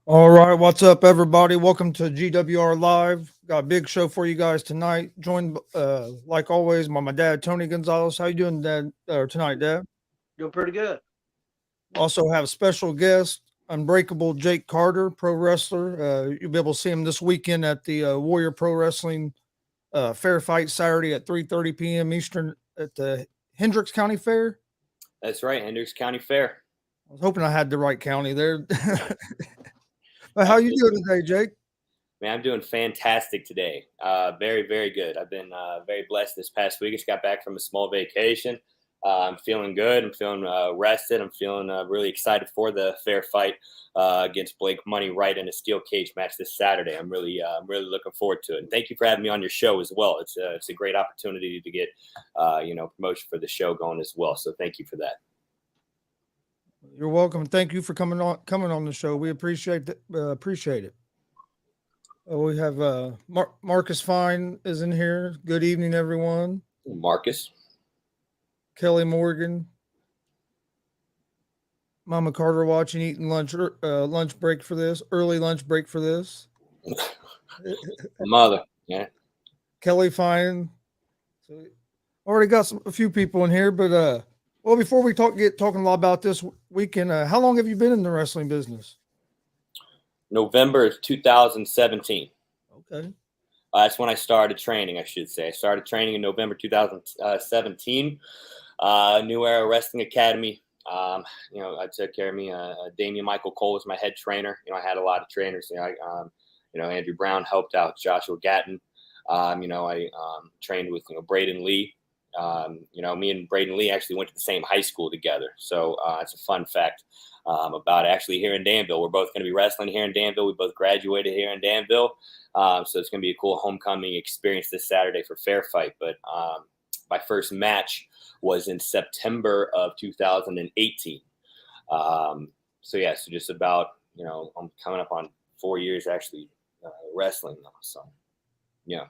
All right, what's up, everybody? Welcome to G.W.R. Live. Got a big show for you guys tonight. Joined, like always, by my dad, Tony Gonzalez. How you doing, Dad? Tonight, Dad? Doing pretty good. Also have a special guest, Unbreakable Jake Carter, pro wrestler. You'll be able to see him this weekend at the Warrior Pro Wrestling Fair Fight Saturday at 3:30 p.m. Eastern at the Hendricks County Fair. That's right, Hendricks County Fair. I was hoping I had the right county there. How you doing today, Jake? Man, I'm doing fantastic today. Very, very good. I've been very blessed this past week. I just got back from a small vacation. I'm feeling good. I'm feeling rested. I'm feeling really excited for the fair fight against Blake Money Wright in a steel cage match this Saturday. I'm really looking forward to it. And thank you for having me on your show as well. It's a great opportunity to get promotion for the show going as well. So thank you for that. You're welcome. Thank you for coming on the show. We appreciate it. We have Marcus Fine is in here. Good evening, everyone. Marcus. Kelly Morgan. Mama Carter watching, eating lunch break for this. Early lunch break for this. Mother, yeah. Kelly Fine. So already got a few people in here, but well, before we get talking a lot about this weekend, how long have you been in the wrestling business? November 2017. Okay. That's when I started training, I should say. I started training in November 2017. New Era Wrestling Academy. I took care of me. Damian Michael Cole was my head trainer. I had a lot of trainers. Andrew Brown helped out. Joshua Gatton. I trained with Braden Lee. Me and Braden Lee actually went to the same high school together. So it's a fun fact about actually here in Danville. We're both going to be wrestling here in Danville. We both graduated here in Danville. So it's going to be a cool homecoming experience this Saturday for Fair Fight. But my first match was in September of 2018. So just about, I'm coming up on 4 years actually wrestling now. So, yeah.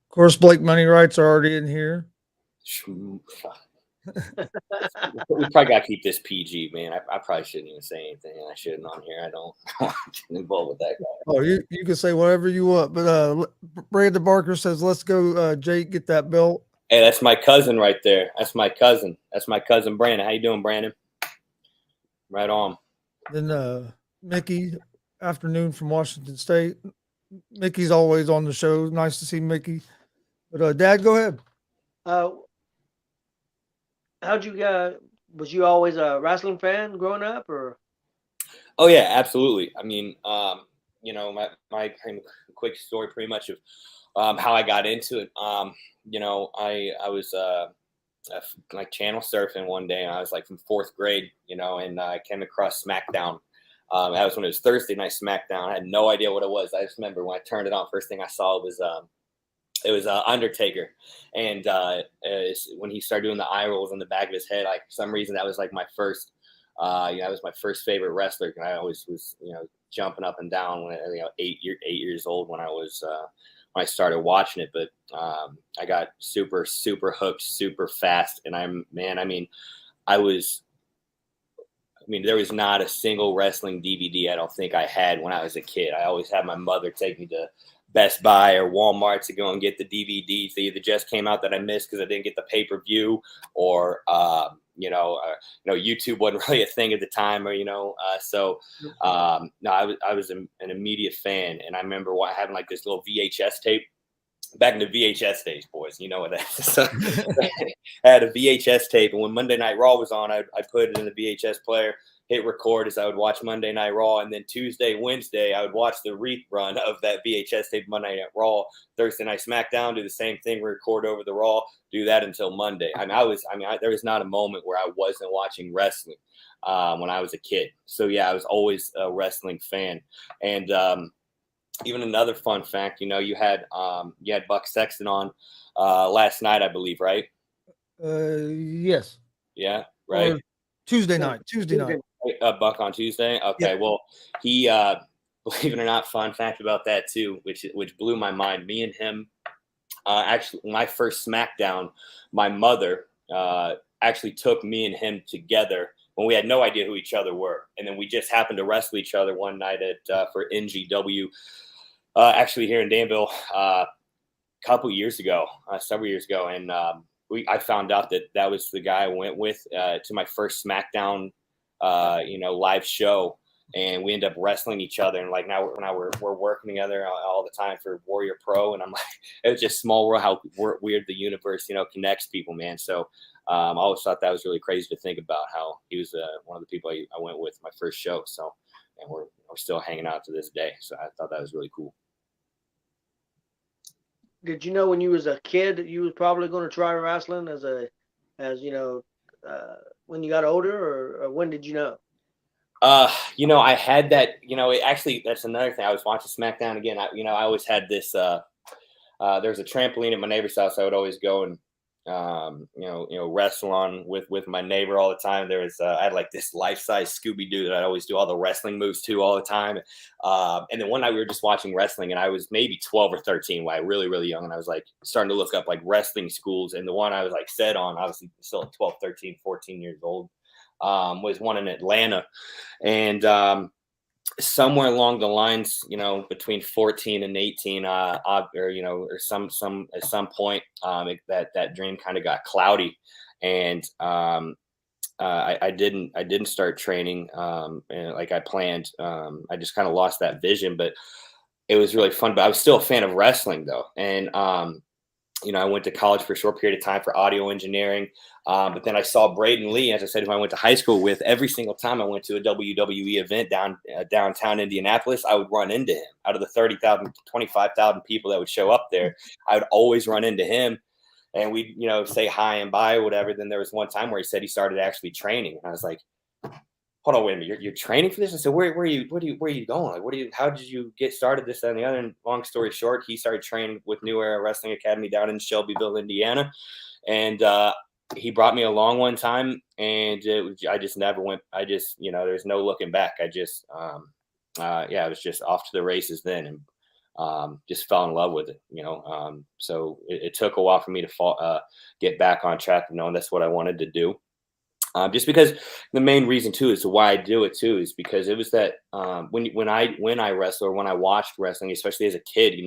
Of course, Blake Money Wrights are already in here. We probably got to keep this PG, man. I probably shouldn't even say anything. I shouldn't on here. I don't get involved with that guy. Oh, you can say whatever you want. But Brandon Barker says, let's go, Jake, get that belt. Hey, that's my cousin right there. That's my cousin. That's my cousin, Brandon. How you doing, Brandon? Right on. Then Mickey, afternoon from Washington State. Mickey's always on the show. Nice to see Mickey. But Dad, go ahead. How'd you was you always a wrestling fan growing up, or? Oh yeah, absolutely. I mean, my quick story pretty much of how I got into it. I was like channel surfing one day, and I was like from fourth grade, and I came across SmackDown That was when it was Thursday Night SmackDown. I had no idea what it was. I just remember when I turned it on, first thing I saw was Undertaker, and when he started doing the eye rolls in the back of his head, like for some reason that was like my first, that was my first favorite wrestler. And I always was, jumping up and down when 8 years old when I started watching it. But I got super hooked super fast, and there was not a single wrestling DVD I don't think I had when I was a kid. I always had my mother take me to Best Buy or Walmart to go and get the DVDs. They either just came out that I missed because I didn't get the pay-per-view, or YouTube wasn't really a thing at the time, or no, I was an immediate fan, and I remember having like this little VHS tape. Back in the VHS days, boys, you know what that is. So, I had a VHS tape, and when Monday Night Raw was on, I put it in the VHS player, hit record as I would watch Monday Night Raw, and then Tuesday, Wednesday, I would watch the rerun of that VHS tape, Monday Night Raw. Thursday Night SmackDown, do the same thing, record over the Raw, do that until Monday. There was not a moment where I wasn't watching wrestling when I was a kid. So yeah, I was always a wrestling fan, and even another fun fact, you had Buck Sexton on last night, I believe, right? Yes. Yeah, right. Or Tuesday night. Buck on Tuesday. Okay, yeah. Well, he believe it or not, fun fact about that too, which blew my mind. Me and him, actually, my first SmackDown, my mother actually took me and him together when we had no idea who each other were, and then we just happened to wrestle each other one night for NGW, actually here in Danville, several years ago, and I found out that was the guy I went with to my first SmackDown, live show, and we ended up wrestling each other. And like now we're working together all the time for Warrior Pro, and I'm like, it was just small world how weird the universe, connects people, man. So I always thought that was really crazy to think about how he was one of the people I went with my first show. So, and we're still hanging out to this day. So I thought that was really cool. Did you know when you was a kid that you was probably going to try wrestling when you got older, or when did you know? I had that, that's another thing. I was watching SmackDown again. I always had this, there's a trampoline at my neighbor's house. I would always go and, wrestle on with my neighbor all the time. There was, I had like this life-size Scooby-Doo that I'd always do all the wrestling moves to all the time. And then one night we were just watching wrestling, and I was maybe 12 or 13, when I was really, really young. And I was like starting to look up like wrestling schools. And the one I was like set on, obviously still 12, 13, 14 years old, was one in Atlanta. And, somewhere along the lines, between 14 and 18, at some point, that dream kind of got cloudy, and I didn't start training like I planned. I just kind of lost that vision, but it was really fun. But I was still a fan of wrestling though, and I went to college for a short period of time for audio engineering. But then I saw Braden Lee, as I said, who I went to high school with. Every single time I went to a WWE event downtown Indianapolis, I would run into him. Out of the 30,000, 25,000 people that would show up there, I would always run into him. And we'd, say hi and bye or whatever. Then there was one time where he said he started actually training. And I was like, hold on, wait a minute. You're training for this? I said, where are you going? Like, how did you get started, this, that, and the other? And long story short, he started training with New Era Wrestling Academy down in Shelbyville, Indiana. And he brought me along one time, and I just never went. There's no looking back. I just, I was just off to the races then, and just fell in love with it, so it took a while for me to get back on track of knowing that's what I wanted to do. Just because the main reason too is why I do it too is because it was that when I wrestle, or when I watched wrestling, especially as a kid,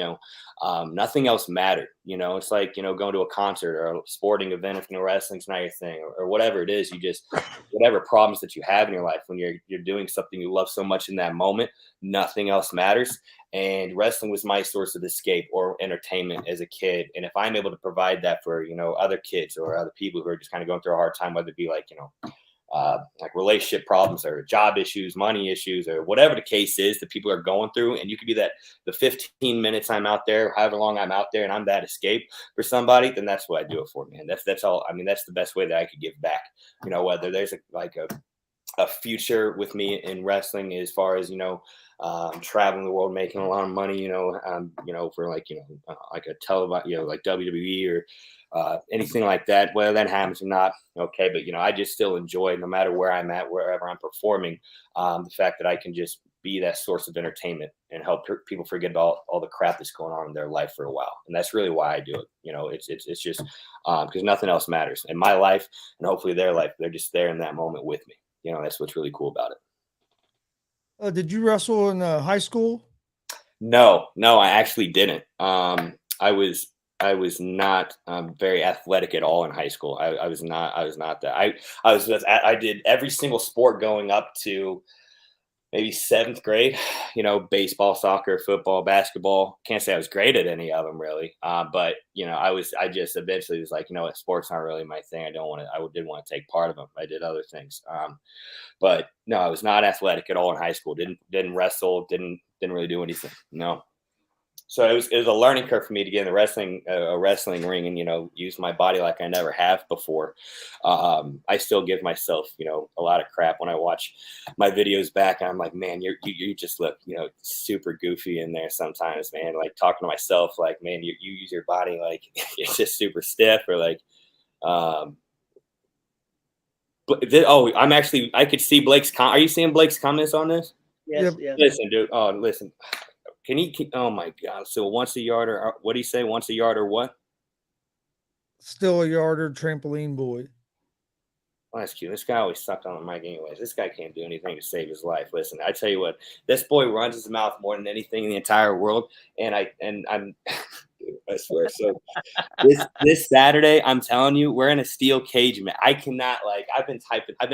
nothing else mattered. It's like going to a concert or a sporting event, if wrestling's not your thing, or whatever it is. You just, whatever problems that you have in your life, when you're doing something you love so much in that moment, nothing else matters. And wrestling was my source of escape or entertainment as a kid. And if I'm able to provide that for, other kids or other people who are just kind of going through a hard time, whether it be like, like relationship problems or job issues, money issues, or whatever the case is that people are going through. And you could be the 15 minutes I'm out there, however long I'm out there, and I'm that escape for somebody, then that's what I do it for, man. That's all. I mean, that's the best way that I could give back, whether there's a a future with me in wrestling as far as, traveling the world, making a lot of money, for like, like a television, like WWE or anything like that, whether that happens or not. Okay. But, I just still enjoy, no matter where I'm at, wherever I'm performing, the fact that I can just be that source of entertainment and help people forget about all the crap that's going on in their life for a while. And that's really why I do it. It's just because nothing else matters in my life and hopefully their life. They're just there in that moment with me. That's what's really cool about it. Did you wrestle in high school? No, I actually didn't. I was not very athletic at all in high school. I was not that. I did every single sport going up to maybe 7th grade, baseball, soccer, football, basketball. Can't say I was great at any of them really. But I just eventually was like, what, sports aren't really my thing. I didn't want to take part of them. I did other things. But no, I was not athletic at all in high school. Didn't wrestle, didn't really do anything. No. So it was a learning curve for me to get in the wrestling ring and, use my body like I never have before. I still give myself, a lot of crap when I watch my videos back. And I'm like, man, you just look, super goofy in there sometimes, man. Like talking to myself, like, man, you use your body like it's just super stiff or like, I could see Blake's. Are you seeing Blake's comments on this? Yes, Yep. yes. Listen, dude. Oh, listen. Oh my God. So once a yard or what do you say? Once a yard or what? Still a yarder, trampoline boy. Oh, that's cute. This guy always sucked on the mic anyways. This guy can't do anything to save his life. Listen, I tell you what, this boy runs his mouth more than anything in the entire world. And I'm I swear. So this Saturday, I'm telling you, we're in a steel cage, man. I cannot I've been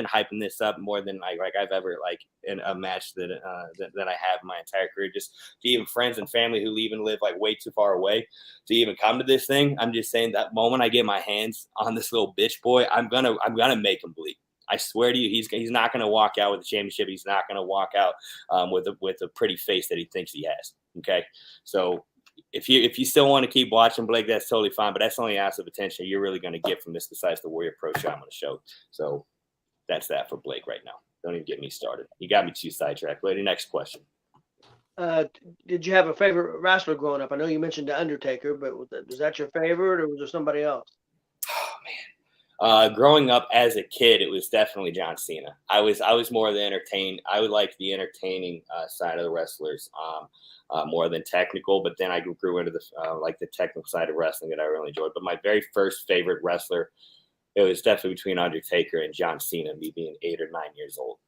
hyping this up more than I've ever in a match that I have in my entire career. Just to even friends and family who even live way too far away to even come to this thing. I'm just saying that moment I get my hands on this little bitch boy, I'm gonna make him bleed. I swear to you, he's not gonna walk out with the championship. He's not gonna walk out with a pretty face that he thinks he has. Okay, so. If you still want to keep watching Blake, that's totally fine. But that's the only ounce of attention you're really going to get from this besides the Warrior Pro show I'm going to show. So that's that for Blake right now. Don't even get me started. You got me too sidetracked. Lady, next question. Did you have a favorite wrestler growing up? I know you mentioned The Undertaker, but was that your favorite or was there somebody else? Oh, man. Growing up as a kid, it was definitely John Cena. I was more the I would like the entertaining side of the wrestlers. More than technical, but then I grew into the technical side of wrestling that I really enjoyed. But my very first favorite wrestler, it was definitely between Undertaker and John Cena, me being 8 or 9 years old.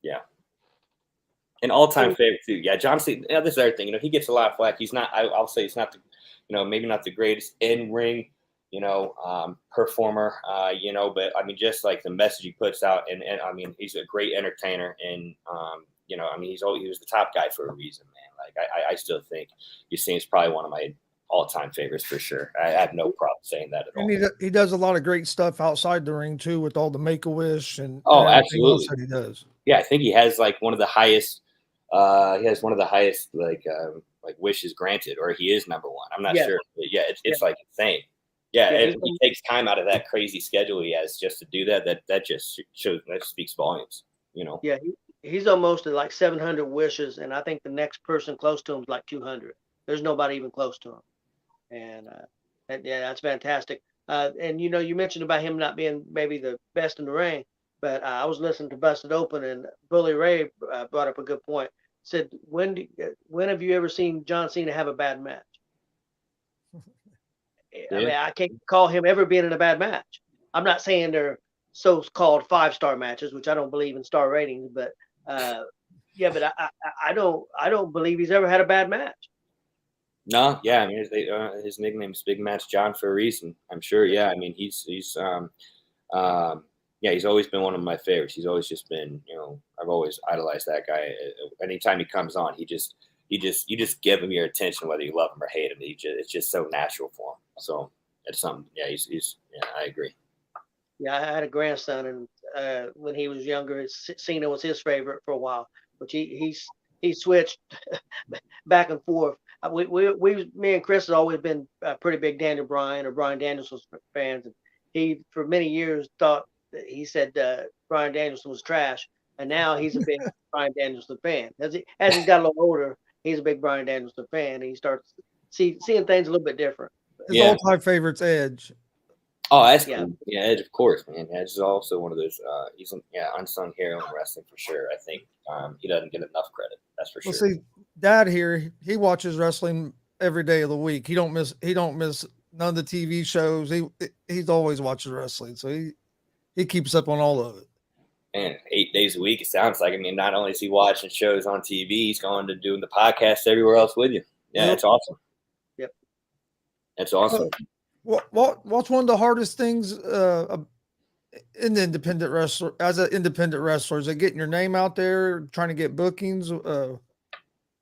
Yeah. An all-time favorite too. Yeah, John Cena. Yeah, this is everything. He gets a lot of flack. He's not. I'll say he's not the, maybe not the greatest in-ring, performer. But I mean, just like the message he puts out, and I mean, he's a great entertainer, and he was the top guy for a reason, man. I still think Cena's probably one of my all-time favorites for sure. I have no problem saying that at all. And he does a lot of great stuff outside the ring too, with all the Make-A-Wish and everything absolutely else that he does. Yeah, I think he has one of the highest. He has one of the highest wishes granted, or he is number one. I'm not sure, but yeah, it's insane. Yeah, and he takes time out of that crazy schedule he has just to do that. That just shows, that speaks volumes. Yeah, he's almost at 700 wishes, and I think the next person close to him is 200. There's nobody even close to him, and that's fantastic. And you mentioned about him not being maybe the best in the ring, but I was listening to Busted Open, and Bully Ray brought up a good point. Said, when have you ever seen John Cena have a bad match? I mean, I can't call him ever being in a bad match. I'm not saying they're so-called 5-star matches, which I don't believe in star ratings, but but I don't believe he's ever had a bad match. No, yeah, I mean his nickname is Big Match John for a reason, I'm sure. Yeah, I mean he's always been one of my favorites. He's always just been, I've always idolized that guy. Anytime he comes on, you just give him your attention whether you love him or hate him. It's just so natural for him. So it's something. Yeah, I agree. Yeah, I had a grandson, and when he was younger, Cena was his favorite for a while, but he switched back and forth. Me and Chris has always been pretty big Daniel Bryan or Bryan Danielson fans, and he for many years thought he said Bryan Danielson was trash, and now he's a big Bryan Danielson fan. As he's got a little older, he's a big Bryan Danielson fan. And he starts seeing things a little bit different. His all-time favorite's Edge. Oh, that's cool. Yeah, Edge, of course, man. Edge is also one of those. He's an unsung hero in wrestling for sure. I think he doesn't get enough credit. That's for sure. See, Dad here, he watches wrestling every day of the week. He don't miss none of the TV shows. He's always watching wrestling, so he keeps up on all of it. And 8 days a week, it sounds like. I mean, not only is he watching shows on TV, he's going to doing the podcast everywhere else with you. Yeah, That's awesome. Yep, that's awesome. What's one of the hardest things in the independent wrestler as an independent wrestler? Is it getting your name out there, trying to get bookings? What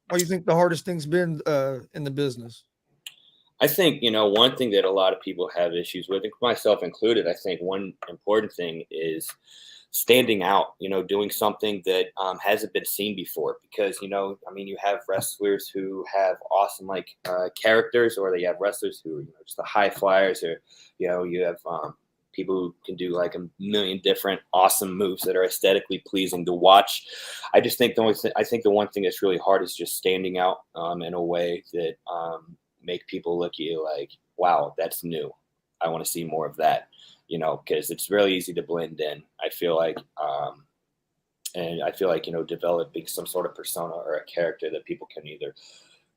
do you think the hardest thing's been in the business? I think, one thing that a lot of people have issues with, myself included, I think one important thing is standing out, doing something that hasn't been seen before. Because, you have wrestlers who have awesome characters, or they have wrestlers who are just the high flyers, or, you have people who can do like a million different awesome moves that are aesthetically pleasing to watch. I just think the one thing that's really hard is just standing out in a way that make people look at you like, wow, that's new. I want to see more of that, because it's really easy to blend in. I feel like, developing some sort of persona or a character that people can either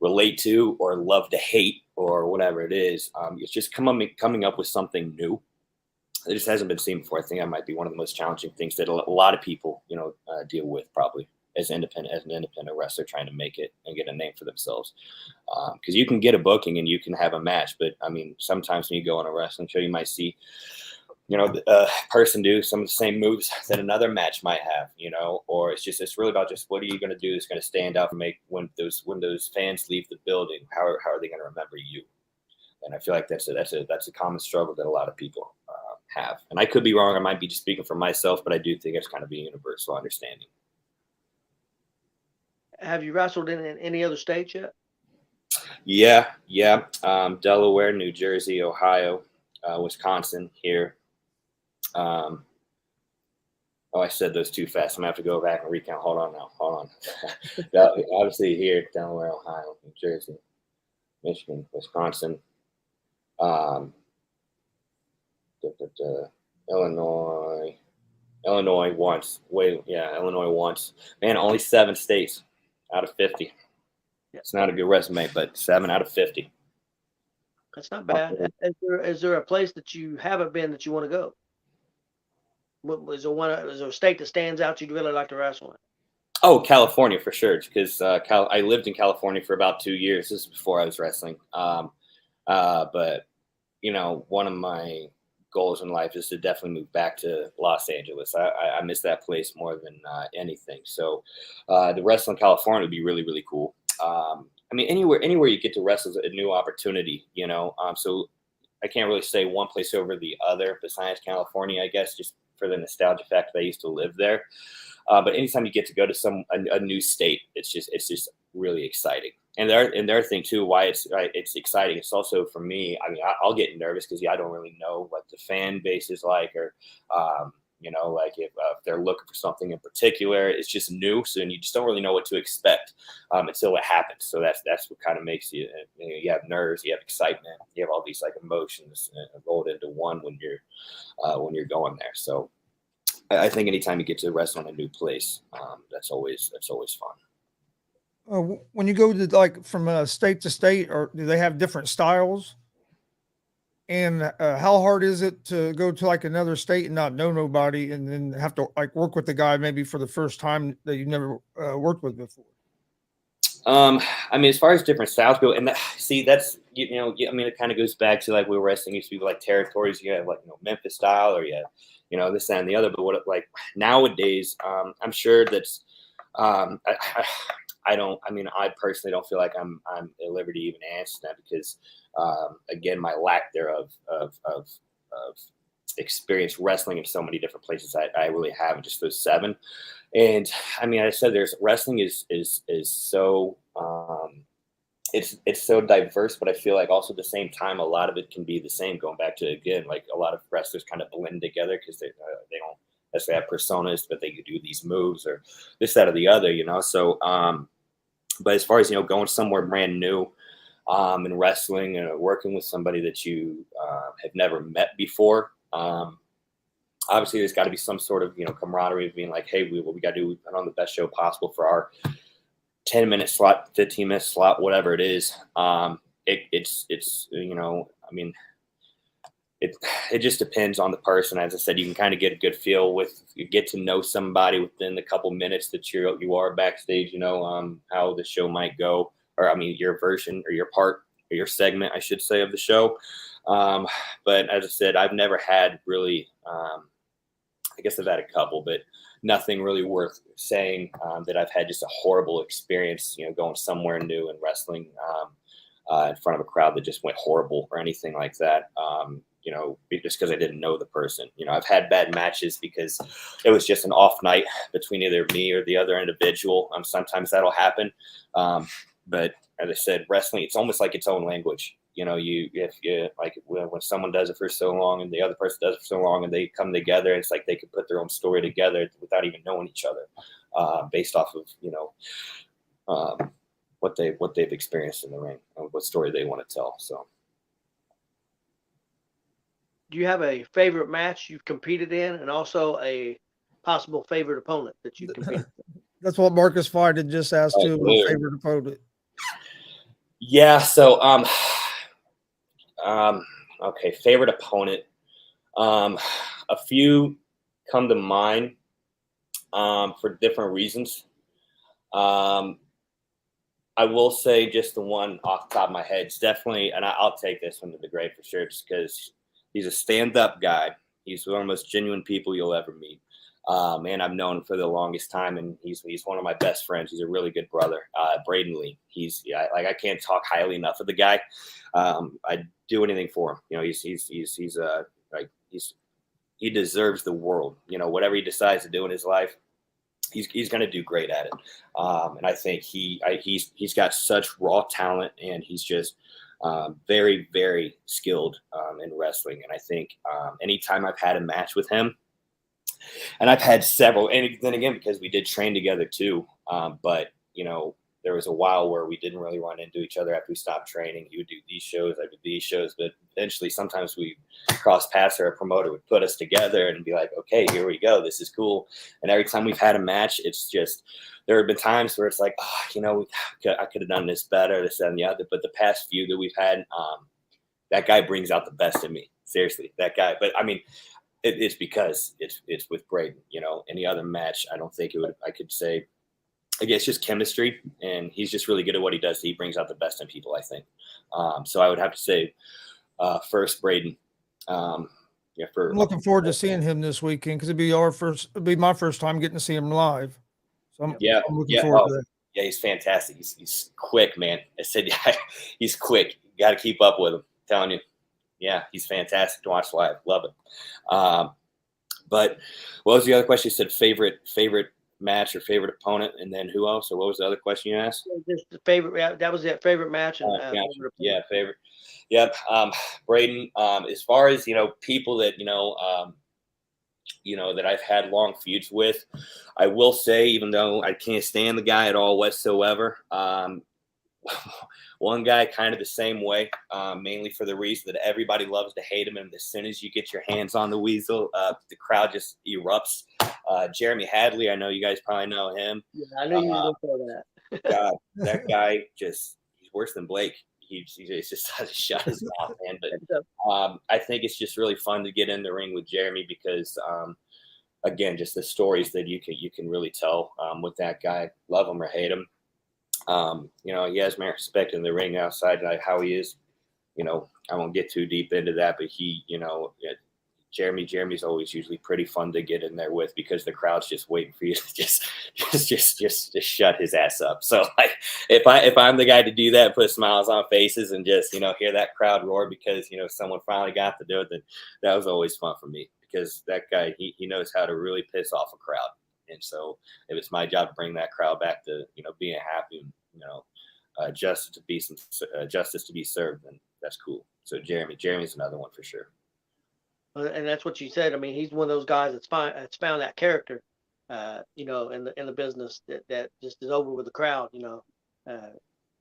relate to or love to hate or whatever it is. It's just coming up with something new. It just hasn't been seen before. I think that might be one of the most challenging things that a lot of people, deal with probably as an independent wrestler trying to make it and get a name for themselves. Because you can get a booking and you can have a match, but I mean, sometimes when you go on a wrestling show, you might see, a person do some of the same moves that another match might have, or it's really about just what are you going to do that's going to stand out and make when those fans leave the building, how are they going to remember you? And I feel like that's a common struggle that a lot of people have. And I could be wrong. I might be just speaking for myself, but I do think it's kind of a universal understanding. Have you wrestled in any other states yet? Yeah. Delaware, New Jersey, Ohio, Wisconsin here. I said those too fast. I'm gonna have to go back and recount. Hold on. Obviously here, Delaware, Ohio, New Jersey, Michigan, Wisconsin, Illinois once. Illinois once. Man, only 7 states out of 50. Yeah. It's not a good resume, but 7 out of 50. That's not bad. Is there a place that you haven't been that you want to go? Is there a state that stands out you'd really like to wrestle in? Oh, California for sure, because I lived in California for about 2 years. This is before I was wrestling. But one of my goals in life is to definitely move back to Los Angeles. I miss that place more than anything. So the wrestling in California would be really, really cool. Anywhere you get to wrestle is a new opportunity, so I can't really say one place over the other besides California, I guess, just for the nostalgia fact that I used to live there. But anytime you get to go to a new state, it's just really exciting. And the other thing too, why it's exciting. It's also for me. I mean, I'll get nervous because I don't really know what the fan base is like, or if they're looking for something in particular. It's just new, so you just don't really know what to expect until it happens. So that's what kind of makes you. You have nerves, you have excitement, you have all these emotions rolled into one when you're going there. So I think anytime you get to wrestle in a new place, that's always fun. When you go to from state to state, or do they have different styles? And how hard is it to go to another state and not know nobody, and then have to work with the guy maybe for the first time that you've never worked with before? As far as different styles go, and that's it kind of goes back to where wrestling used to be territories. You have Memphis style, or you have this, that, and the other. But what nowadays, I'm sure that's I personally don't feel like I'm at liberty to even answer that because, again, my lack thereof of experience wrestling in so many different places. I really have just those 7. And I said, wrestling is so it's so diverse, but I feel like also at the same time, a lot of it can be the same. Going back to, again, like a lot of wrestlers kind of blend together because they don't necessarily have personas, but they could do these moves or this, that, or the other, you know. So, but as far as, you know, going somewhere brand new, and wrestling and working with somebody that you have never met before, obviously there's got to be some sort of, you know, camaraderie of being like, hey, we got to do on the best show possible for our 10-minute slot, 15-minute slot, whatever it is. It's you know, I mean, it just depends on the person. As I said, you can kind of get a good feel with, you get to know somebody within the couple minutes that you are backstage, you know, how the show might go, or I mean, your version or your part or your segment, I should say, of the show. But as I said, I've never had really, I guess I've had a couple, but nothing really worth saying that I've had just a horrible experience, you know, going somewhere new and wrestling in front of a crowd that just went horrible or anything like that. You know, just because I didn't know the person. You know, I've had bad matches because it was just an off night between either me or the other individual. Sometimes that'll happen. But as I said, wrestling, it's almost like its own language. You know, if you like when someone does it for so long and the other person does it for so long and they come together, it's like they could put their own story together without even knowing each other, based off of, you know, what they've experienced in the ring and what story they want to tell. So, Do you have a favorite match you've competed in, and also a possible favorite opponent that you competed with? That's what Marcus Fight had just asked too. My favorite opponent. Yeah. So, okay, favorite opponent. A few come to mind for different reasons. I will say just the one off the top of my head. It's definitely, and I'll take this one to the grave for sure, just because he's a stand-up guy. He's one of the most genuine people you'll ever meet. And I've known him for the longest time, and he's one of my best friends. He's a really good brother, Braden Lee. I can't talk highly enough of the guy. I'd do anything for him. You know, he deserves the world. You know, whatever he decides to do in his life, he's going to do great at it. And I think he's got such raw talent, and he's just very, very skilled in wrestling. And I think anytime I've had a match with him, and I've had several, and then again, because we did train together too. But, you know, there was a while where we didn't really run into each other after we stopped training. He would do these shows, I would do these shows, but eventually sometimes we cross paths, or a promoter would put us together and be like, okay, here we go. This is cool. And every time we've had a match, it's just, there have been times where it's like, oh, you know, I could have done this better, this, that, and the other. But the past few that we've had, that guy brings out the best in me. Seriously, that guy. But I mean, it's because it's with Braden, you know. Any other match, I don't think it would, I could say, I guess just chemistry, and he's just really good at what he does. He brings out the best in people, I think. So I would have to say first Braden. I'm looking forward to seeing him this weekend because it'd be my first time getting to see him live. So I'm looking forward to that. Yeah, he's fantastic. He's quick, man. I said, yeah, he's quick. You got to keep up with him. I'm telling you. Yeah, he's fantastic to watch live. Love it. But what was the other question? You said favorite match or favorite opponent, and then who else? Or what was the other question you asked? Just the favorite. Yeah, that was it. Favorite match. And, favorite. Yep. Braden. As far as, you know, people that that I've had long feuds with, I will say, even though I can't stand the guy at all whatsoever, one guy kind of the same way, mainly for the reason that everybody loves to hate him, and as soon as you get your hands on the weasel, the crowd just erupts. Jeremy Hadley, I know you guys probably know him. Yeah, I knew you were going for that. God, that guy he's worse than Blake. He just has to shut his mouth, man. But I think it's just really fun to get in the ring with Jeremy because, again, just the stories that you can really tell with that guy. Love him or hate him. You know, he has my respect in the ring outside, like how he is. You know, I won't get too deep into that, but Jeremy's always usually pretty fun to get in there with because the crowd's just waiting for you to just shut his ass up. So like, if I'm the guy to do that, put smiles on faces and just, you know, hear that crowd roar because, you know, someone finally got to do it, then that was always fun for me because that guy, he knows how to really piss off a crowd. And so it was my job to bring that crowd back to, you know, being happy, you know, justice to be served, then that's cool. So Jeremy's another one for sure. And that's what you said. I mean, he's one of those guys that's found that character, you know, in the business that just is over with the crowd, you know.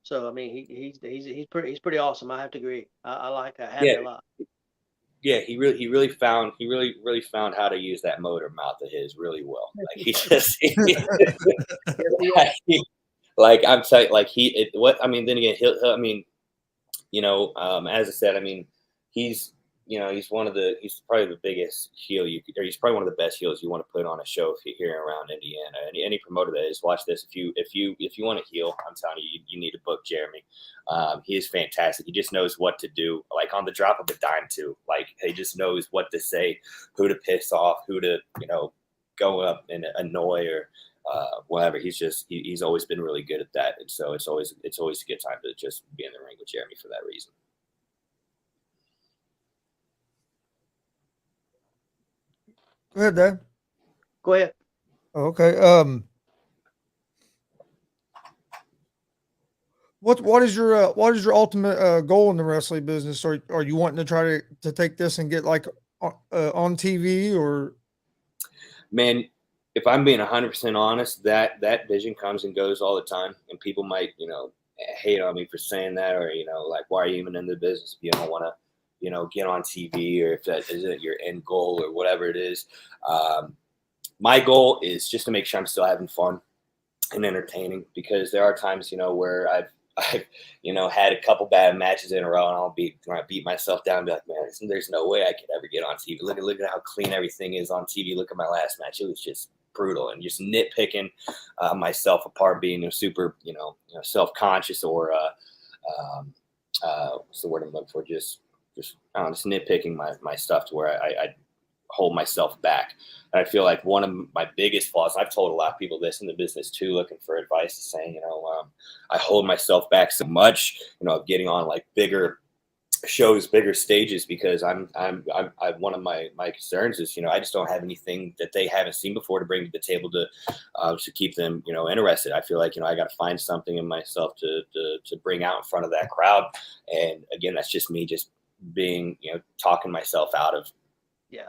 So I mean, he's pretty awesome. I have to agree. I like Hattie a lot. Yeah, he really found how to use that motor mouth of his really well. Like he just like I'm telling, like then again, I mean, you know, as I said, I mean, he's he's he's probably the biggest heel he's probably one of the best heels you want to put on a show if you're here around Indiana. Any promoter that is, watch this. If you want to heel, I'm telling you, you need to book Jeremy. He is fantastic. He just knows what to do, like on the drop of a dime too. Like he just knows what to say, who to piss off, who to go up and annoy or whatever. He's always been really good at that, and so it's always a good time to just be in the ring with Jeremy for that reason. Go ahead, Dad. Go ahead. Okay. What is your ultimate goal in the wrestling business? Are you wanting to try to take this and get like on TV or? Man, if I'm being 100% honest, that vision comes and goes all the time, and people might hate on me for saying that, or like, why are you even in the business if you don't want to get on TV, or if that isn't your end goal or whatever it is. My goal is just to make sure I'm still having fun and entertaining, because there are times, where I've had a couple bad matches in a row, and I'll beat myself down and be like, man, there's no way I could ever get on TV. Look at how clean everything is on TV. Look at my last match. It was just brutal, and just nitpicking myself apart, being super, self-conscious, or what's the word I'm looking for? Just nitpicking my stuff to where I hold myself back. And I feel like one of my biggest flaws, I've told a lot of people this in the business too, looking for advice, is saying, I hold myself back so much, of getting on like bigger shows, bigger stages, because I'm one of my concerns is, I just don't have anything that they haven't seen before to bring to the table to keep them, interested. I feel like, I got to find something in myself to bring out in front of that crowd. And again, that's just me just being, talking myself out of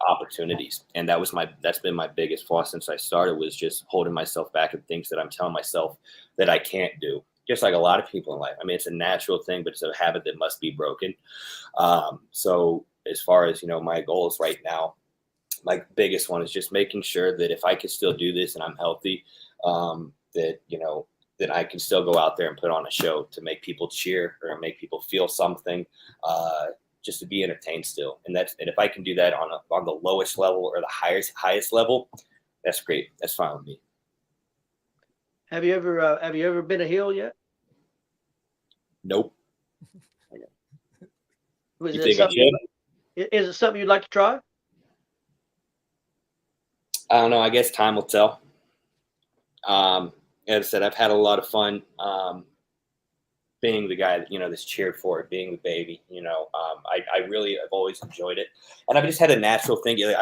opportunities. And that's been my biggest flaw since I started, was just holding myself back and things that I'm telling myself that I can't do. Just like a lot of people in life. I mean, it's a natural thing, but it's a habit that must be broken. So as far as, my goals right now, my biggest one is just making sure that if I can still do this and I'm healthy, that I can still go out there and put on a show to make people cheer or make people feel something, just to be entertained still. And if I can do that on the lowest level or the highest level, that's great. That's fine with me. Have you ever been a heel yet? Nope. Is it something you'd like to try? I don't know. I guess time will tell. As I said, I've had a lot of fun being the guy that, that's cheered for it, being the baby. I've always enjoyed it. And I've just had a natural thing. There's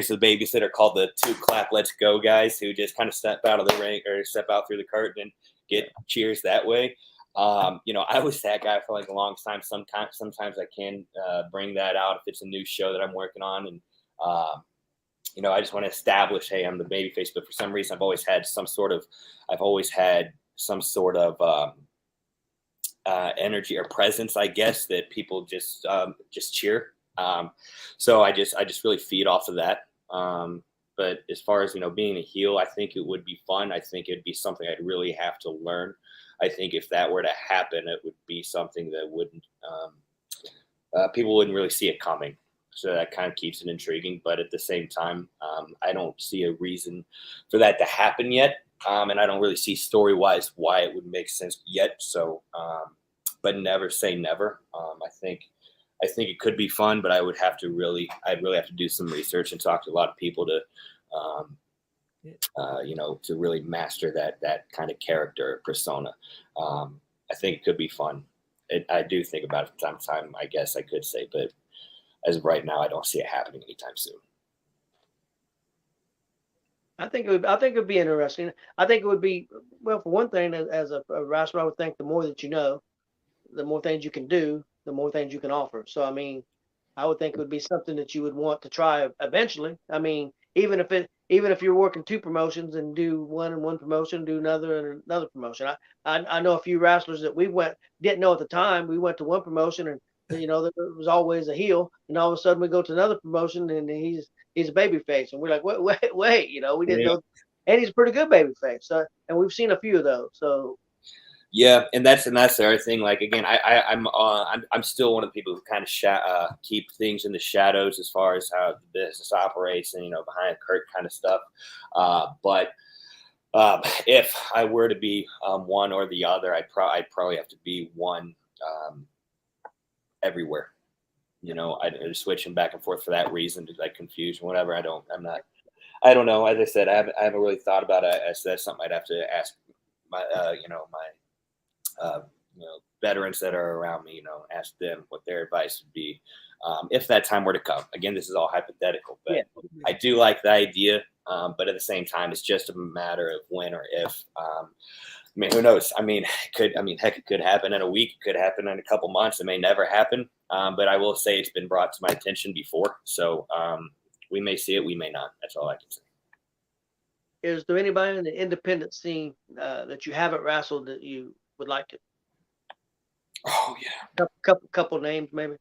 the babies that are called the 2 clap, let's go guys, who just kind of step out of the ring or step out through the curtain and get cheers that way. I was that guy for like a long time. Sometimes I can bring that out if it's a new show that I'm working on. And, I just want to establish, hey, I'm the babyface. But for some reason, I've always had some sort of energy or presence, I guess, that people just cheer. So I just really feed off of that. But as far as, being a heel, I think it would be fun. I think it'd be something I'd really have to learn. I think if that were to happen, it would be something that wouldn't, people wouldn't really see it coming. So that kind of keeps it intriguing. But at the same time, I don't see a reason for that to happen yet. And I don't really see story-wise why it would make sense yet. So, but never say never. I think it could be fun, but I'd really have to do some research and talk to a lot of people to, to really master that kind of character persona. I think it could be fun. I do think about it from time to time, I guess I could say, but as of right now, I don't see it happening anytime soon. I think it would be interesting. I think it would be, well, for one thing, as a wrestler, I would think the more that you know, the more things you can do, the more things you can offer. So I mean, I would think it would be something that you would want to try eventually. I mean, even if you're working two promotions and do one and one promotion, do another and another promotion. I know a few wrestlers that we didn't know at the time. We went to one promotion and there was always a heel, and all of a sudden we go to another promotion and he's a baby face, and we're like, wait, we didn't know, and he's a pretty good baby face. So, and we've seen a few of those. So Yeah, and that's the other thing. Like again, I'm still one of the people who kind of keep things in the shadows as far as how the business operates and behind the curtain kind of stuff. But if I were to be one or the other, I'd probably have to be one everywhere. I'd switching back and forth for that reason, to like confusion, whatever. I don't know. As I said, I haven't really thought about it. That's something I'd have to ask my veterans that are around me, ask them what their advice would be if that time were to come. Again, this is all hypothetical, but yeah. I do like the idea. But at the same time, it's just a matter of when or if. I mean, who knows? Heck, it could happen in a week. It could happen in a couple months. It may never happen. But I will say it's been brought to my attention before. So we may see it. We may not. That's all I can say. Is there anybody in the independent scene that you haven't wrestled that you would like to? Oh yeah. Couple names maybe.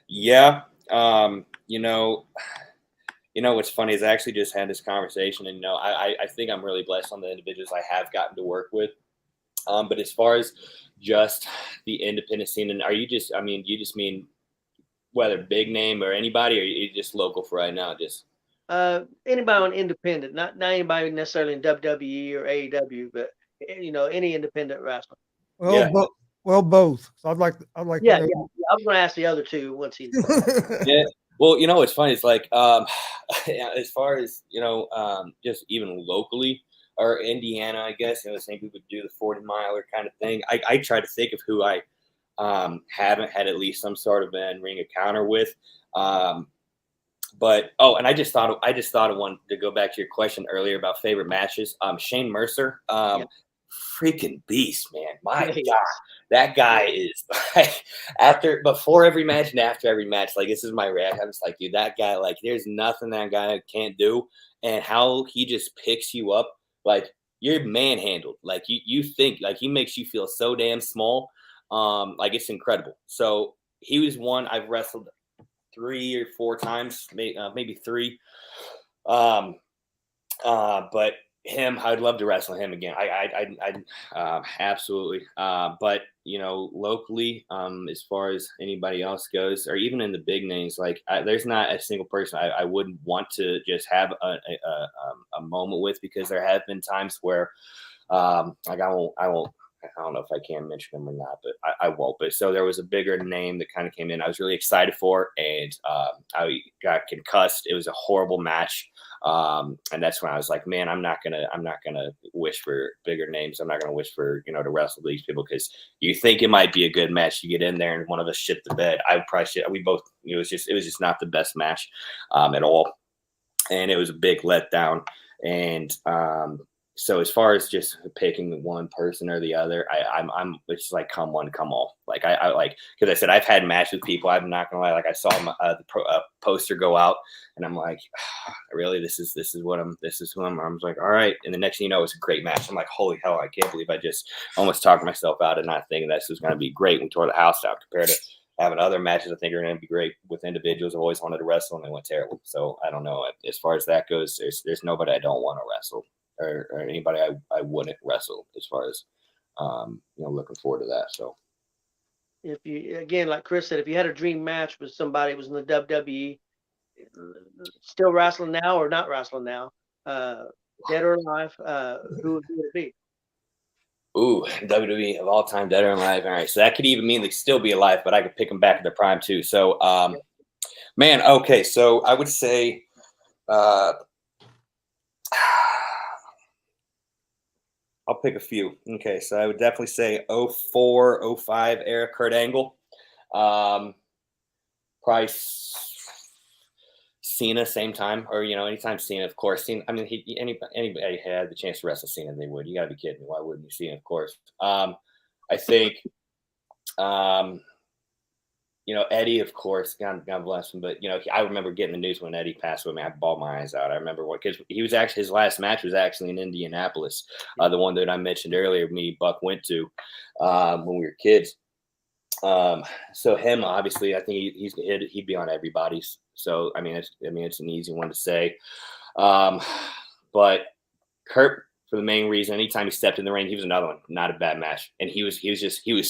Yeah. What's funny is I actually just had this conversation, and I think I'm really blessed on the individuals I have gotten to work with. But as far as just the independent scene, and you just mean whether big name or anybody, or you just local for right now? Just anybody on independent, not anybody necessarily in WWE or AEW, but any independent wrestler. Well, Yeah. Both. So I'd like. Yeah. I was going to ask the other two once he's done. Yeah. Well, what's funny is like as far as just even locally or Indiana, I guess the same people do the 40-miler kind of thing. I try to think of who I haven't had at least some sort of in-ring encounter with. But and I just thought of one to go back to your question earlier about favorite matches. Shane Mercer, freaking beast, man. My God, that guy is like before every match and after every match. Like, this is my reaction. I'm just like, dude, that guy, like, there's nothing that guy can't do, and how he just picks you up, like you're manhandled. Like you think, like, he makes you feel so damn small. Like, it's incredible. So he was one I've wrestled 3 or 4 times, maybe 3. But him, I'd love to wrestle him again. I absolutely. But locally, as far as anybody else goes, or even in the big names, like there's not a single person I wouldn't want to just have a moment with, because there have been times where, like I don't know if I can mention him or not, but I won't. But so there was a bigger name that kind of came in. I was really excited for, and I got concussed. It was a horrible match, and that's when I was like, man, I'm not gonna wish for bigger names. I'm not gonna wish for to wrestle these people, because you think it might be a good match. You get in there and one of us shit the bed. I probably should. We both. It was just not the best match at all, and it was a big letdown. And so as far as just picking one person or the other, I'm it's like come one, come all. Like I like, because I said I've had matches with people. I'm not gonna lie. Like, I saw the poster go out, and I'm like, really, this is who I'm. I was like, all right. And the next thing you know, it's a great match. I'm like, holy hell, I can't believe I just almost talked myself out of not thinking this was gonna be great. We tore the house out compared to having other matches I think are gonna be great with individuals I've always wanted to wrestle, and they went terrible. So I don't know. As far as that goes, there's nobody I don't want to wrestle. Or anybody I wouldn't wrestle, as far as looking forward to that. So if you, again, like Chris said, if you had a dream match with somebody who was in the WWE, still wrestling now or not wrestling now, dead or alive, who would it be? Ooh, WWE of all time, dead or alive. All right, so that could even mean they still be alive, but I could pick them back at their prime too. So man, okay, so I would say I'll pick a few. Okay, so I would definitely say 04, 05 era Kurt Angle. Probably Cena, same time, or anytime Cena, of course. Cena, I mean, anybody had the chance to wrestle Cena, they would. You got to be kidding me. Why wouldn't you? Cena, of course. I think, um, Eddie, of course. God bless him. But I remember getting the news when Eddie passed away. I bawled my eyes out. I remember because he was actually his last match was actually in Indianapolis, the one that I mentioned earlier. Me, Buck went to when we were kids. So him, obviously, I think he'd be on everybody's. So I mean, it's an easy one to say. But Kurt, for the main reason, anytime he stepped in the ring, he was another one, not a bad match, and he was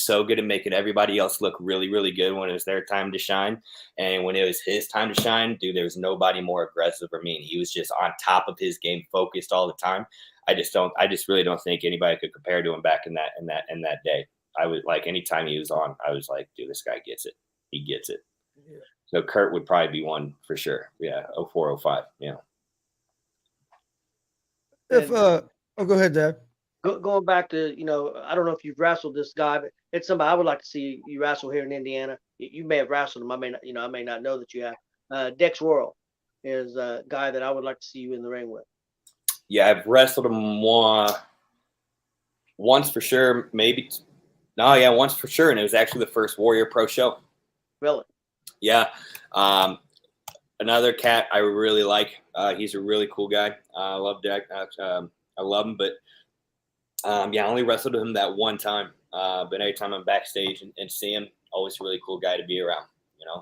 so good at making everybody else look really, really good when it was their time to shine, and when it was his time to shine, dude, there was nobody more aggressive or mean. He was just on top of his game, focused all the time. I just really don't think anybody could compare to him back in that day. I was like, anytime he was on, I was like, dude, this guy gets it. He gets it. Yeah. So Kurt would probably be one for sure. Yeah, 04, 05. Yeah. If go ahead, Dad. Going back to, I don't know if you've wrestled this guy, but it's somebody I would like to see you wrestle here in Indiana. You may have wrestled him. I may not know that you have. G.W.R is a guy that I would like to see you in the ring with. Yeah, I've wrestled him once for sure, maybe. No, yeah, once for sure, and it was actually the first Warrior Pro show. Really? Yeah. Another cat I really like. He's a really cool guy. I love Jack. I love him, but I only wrestled him that one time. But every time I'm backstage and see him, always a really cool guy to be around.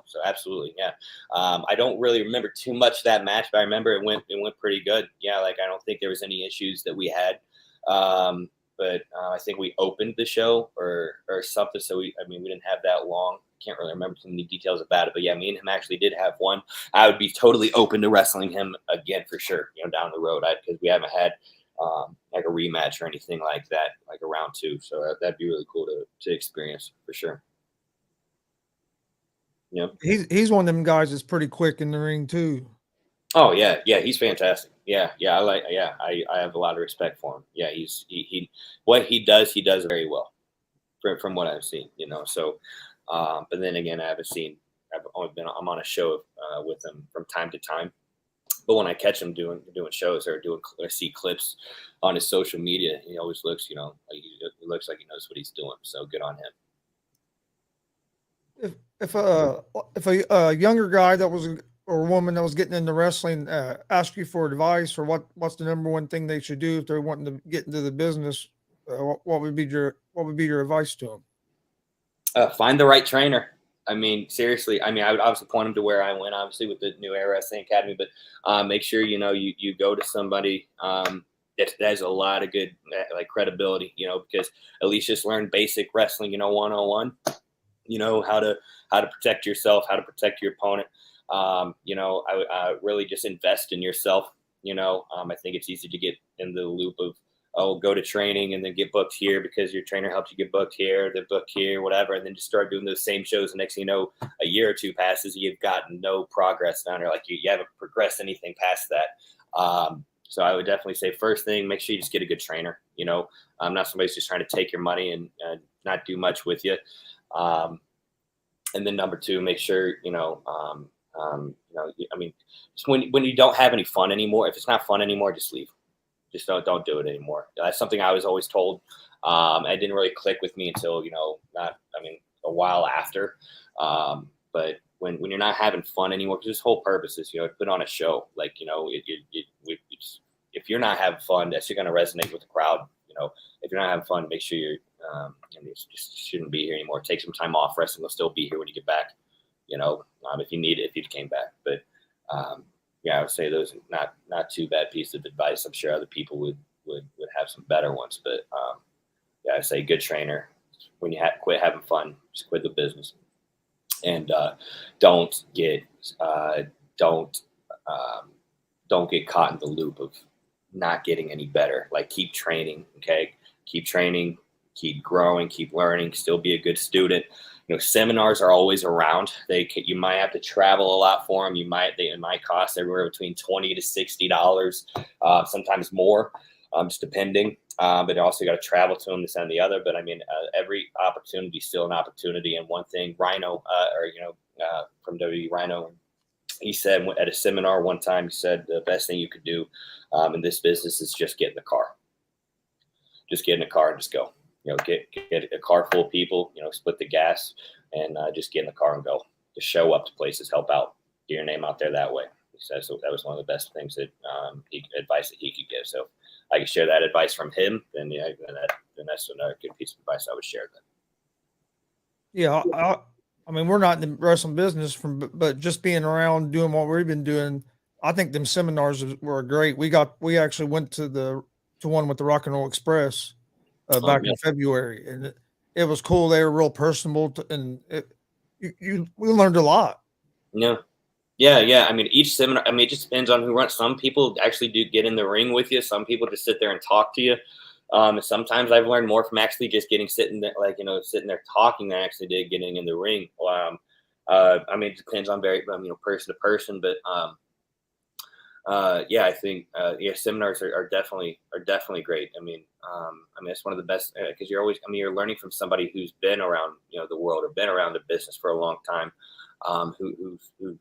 So absolutely, yeah. I don't really remember too much of that match, but I remember it went pretty good. Yeah, like I don't think there was any issues that we had. But I think we opened the show or something. So we didn't have that long. Can't really remember too many details about it. But yeah, me and him actually did have one. I would be totally open to wrestling him again for sure. Down the road, because we haven't had like a rematch or anything like that, like a round two. So that'd be really cool to experience for sure. Yeah, he's one of them guys that's pretty quick in the ring too. Oh yeah, he's fantastic. Yeah, I have a lot of respect for him. Yeah, he what he does very well, from what I've seen. So, but then again, I'm on a show with him from time to time. But when I catch him doing shows or I see clips on his social media, he always looks, he looks like he knows what he's doing. So good on him. If a younger guy or woman that was getting into wrestling ask you for advice or what's the number one thing they should do if they're wanting to get into the business, what would be your advice to them? Find the right trainer. I mean, seriously. I would obviously point them to where I went, obviously with the New Era Wrestling Academy, but make sure you go to somebody that has a lot of good credibility. Because at least just learn basic wrestling. 101. How to protect yourself, how to protect your opponent. I really just invest in yourself. I think it's easy to get in the loop of, go to training and then get booked here because your trainer helped you get booked here, they're booked here, whatever. And then just start doing those same shows. The next thing you know, a year or two passes, you've gotten no progress down there. Like you haven't progressed anything past that. So I would definitely say first thing, make sure you just get a good trainer. Not somebody's just trying to take your money and not do much with you. And then number two, make sure, just when you don't have any fun anymore, if it's not fun anymore, just leave. Just don't do it anymore. That's something I was always told. It didn't really click with me until, a while after. But when you're not having fun anymore, because this whole purpose is, to put on a show. Like, if you're not having fun, that's going to resonate with the crowd. If you're not having fun, make sure you're, just shouldn't be here anymore. Take some time off. Wrestling will still be here when you get back. If you need it, if you came back. But I would say those are not too bad pieces of advice. I'm sure other people would have some better ones. But I'd say good trainer. When you quit having fun, just quit the business, and don't get caught in the loop of not getting any better. Like keep training, okay? Keep training, keep growing, keep learning, still be a good student. Seminars are always around. You might have to travel a lot for them. It might cost everywhere between $20 to $60, sometimes more, just depending. But also got to travel to them, this and the other. But every opportunity is still an opportunity. And one thing, Rhino, from WWE Rhino, he said at a seminar one time, he said the best thing you could do in this business is just get in the car. Just get in the car and just go. Get a car full of people. Split the gas and just get in the car and go. Just show up to places, help out, get your name out there that way. He said so. That was one of the best things that advice that he could give. So I could share that advice from him, then that's another good piece of advice I would share. Then. Yeah, I mean, we're not in the wrestling business but just being around doing what we've been doing, I think them seminars were great. We actually went to one with the Rock and Roll Express back in February, and it was cool. They were real personable, and we learned a lot. Yeah. I mean, each seminar. I mean, it just depends on who runs. Some people actually do get in the ring with you. Some people just sit there and talk to you. Sometimes I've learned more from actually just sitting there talking than I actually did getting in the ring. I mean, it depends on person to person, but I think seminars are definitely great. I mean, it's one of the best because you're learning from somebody who's been around the world or been around the business for a long time, who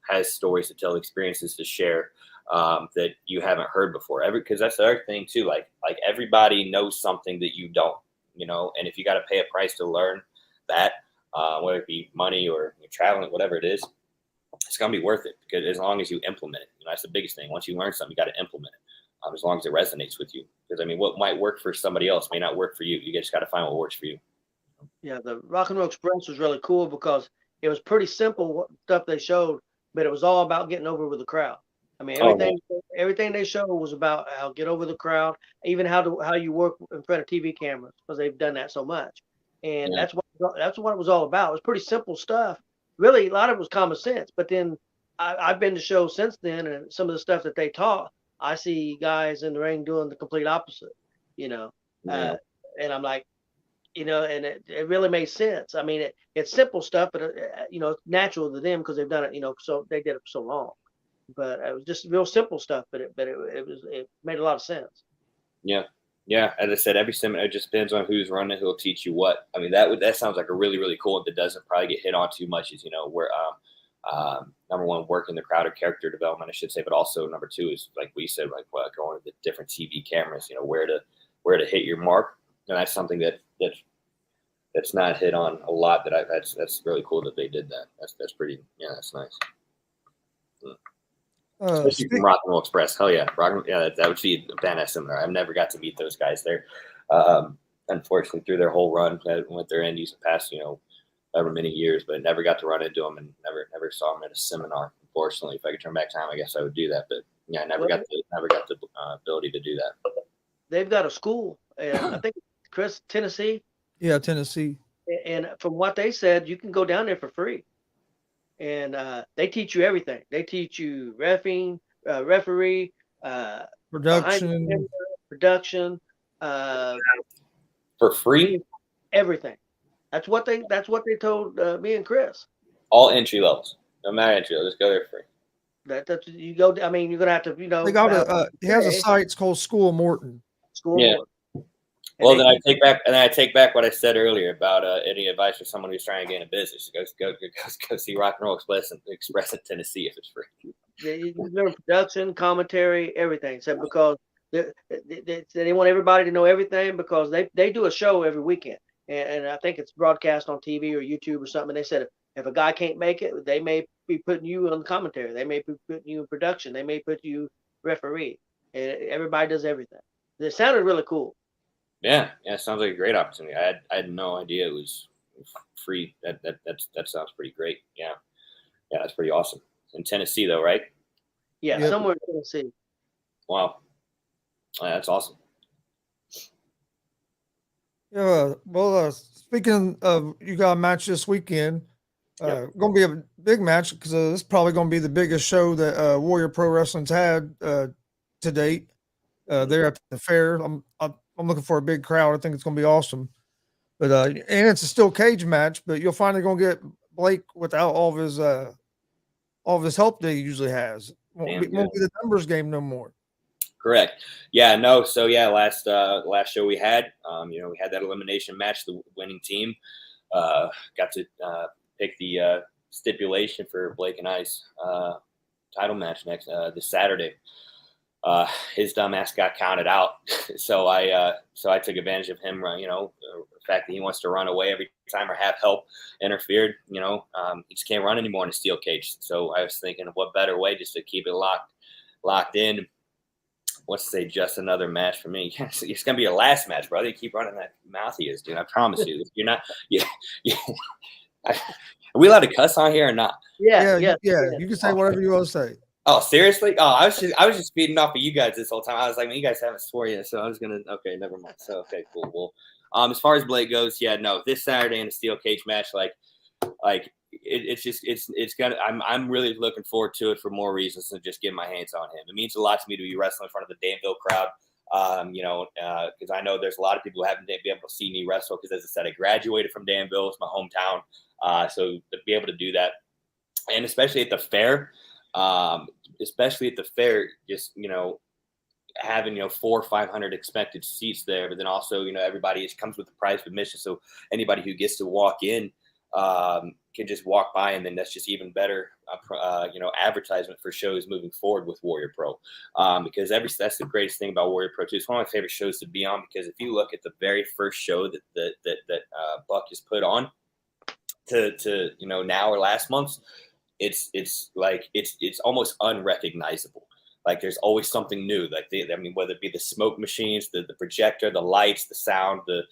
has stories to tell, experiences to share. That you haven't heard before. Because that's the other thing too. Like everybody knows something that you don't. And if you got to pay a price to learn that, whether it be money or traveling, whatever it is, it's gonna be worth it. Because as long as you implement it, that's the biggest thing. Once you learn something, you got to implement it. As long as it resonates with you. Because I mean, what might work for somebody else may not work for you. You just got to find what works for you. Yeah, the Rock and Roll Express was really cool because it was pretty simple stuff they showed, but it was all about getting over with the crowd. I mean, everything they showed was about how to get over the crowd, even how you work in front of TV cameras because they've done that so much, and that's what it was all about. It was pretty simple stuff. Really, a lot of it was common sense. But then I've been to shows since then, and some of the stuff that they taught, I see guys in the ring doing the complete opposite. And I'm like, and it really made sense. I mean, it's simple stuff, but it's natural to them because they've done it, so they did it for so long. But it was just real simple stuff, but it made a lot of sense. Yeah. As I said, every seminar, it just depends on who's running, who'll teach you what. I mean, that sounds like a really, really cool one that doesn't probably get hit on too much is, where number one, working the crowd or character development, I should say, but also number two is like we said, like going to the different TV cameras, where to hit your mark. And that's something that's not hit on a lot that's really cool that they did that. That's pretty, that's nice. Especially from Rock and Roll Express. Hell yeah. That would be a badass seminar. I've never got to meet those guys there. Unfortunately, through their whole run with their indies the past, however many years, but never got to run into them and never saw them at a seminar. Unfortunately, if I could turn back time, I guess I would do that. But I never got the ability to do that. They've got a school, and I think Tennessee. Yeah, Tennessee. And from what they said, you can go down there for free. And they teach you everything. They teach you referee, production, for free. Everything. That's what they told me and Chris. All entry levels, no matter entry level, just go there free. That's you go. I mean, you're gonna have to, They got he has a site. It's called School of Morton. Morton. Well, then I take back what I said earlier about any advice for someone who's trying to get in a business. Go see Rock and Roll Express in Tennessee if it's free. You learn production, commentary, everything. So because they want everybody to know everything because they do a show every weekend, and I think it's broadcast on TV or YouTube or something. And they said if a guy can't make it, they may be putting you on commentary. They may be putting you in production. They may put you referee. And everybody does everything. It sounded really cool. Yeah, sounds like a great opportunity. I had no idea it was free. That sounds pretty great. Yeah, that's pretty awesome. In Tennessee, though, right? Yeah, yep. Somewhere in Tennessee. Wow, that's awesome. Yeah, well, speaking of, you got a match this weekend. Going to be a big match because this is probably going to be the biggest show that Warrior Pro Wrestling's had to date. There at the fair. I'm looking for a big crowd. I think it's going to be awesome. But and it's a steel cage match, but you're finally going to get Blake without all of his help that he usually has. Won't be the numbers game no more. Correct. Yeah. No. So last show we had, we had that elimination match. The winning team got to pick the stipulation for Blake and I's title match next this Saturday. His dumbass got counted out, so I took advantage of him. The fact that he wants to run away every time or have help interfered. He just can't run anymore in a steel cage. So I was thinking, of what better way just to keep it locked in. Let's say just another match for me. It's gonna be a last match, brother. You keep running that mouth he is, dude. I promise you. You're not. Yeah. Are we allowed to cuss on here or not? Yeah. You can say whatever you want to say. Oh, seriously? Oh, I was just feeding off of you guys this whole time. I was like, man, you guys haven't swore yet, so I was gonna. Okay, never mind. So okay, cool. Well, as far as Blake goes, yeah, no, this Saturday in a steel cage match, it's gonna. I'm really looking forward to it for more reasons than just getting my hands on him. It means a lot to me to be wrestling in front of the Danville crowd. Because I know there's a lot of people who haven't been able to see me wrestle. Because as I said, I graduated from Danville. It's my hometown. So to be able to do that, and especially at the fair. Just having 400 or 500 expected seats there, but then also everybody comes with the price of admission, so anybody who gets to walk in can just walk by, and then that's just even better advertisement for shows moving forward with Warrior Pro, because that's the greatest thing about Warrior Pro too. It's one of my favorite shows to be on, because if you look at the very first show that Buck has put on to now or last month, it's almost unrecognizable. Like there's always something new. Like whether it be the smoke machines, the projector, the lights, the sound, the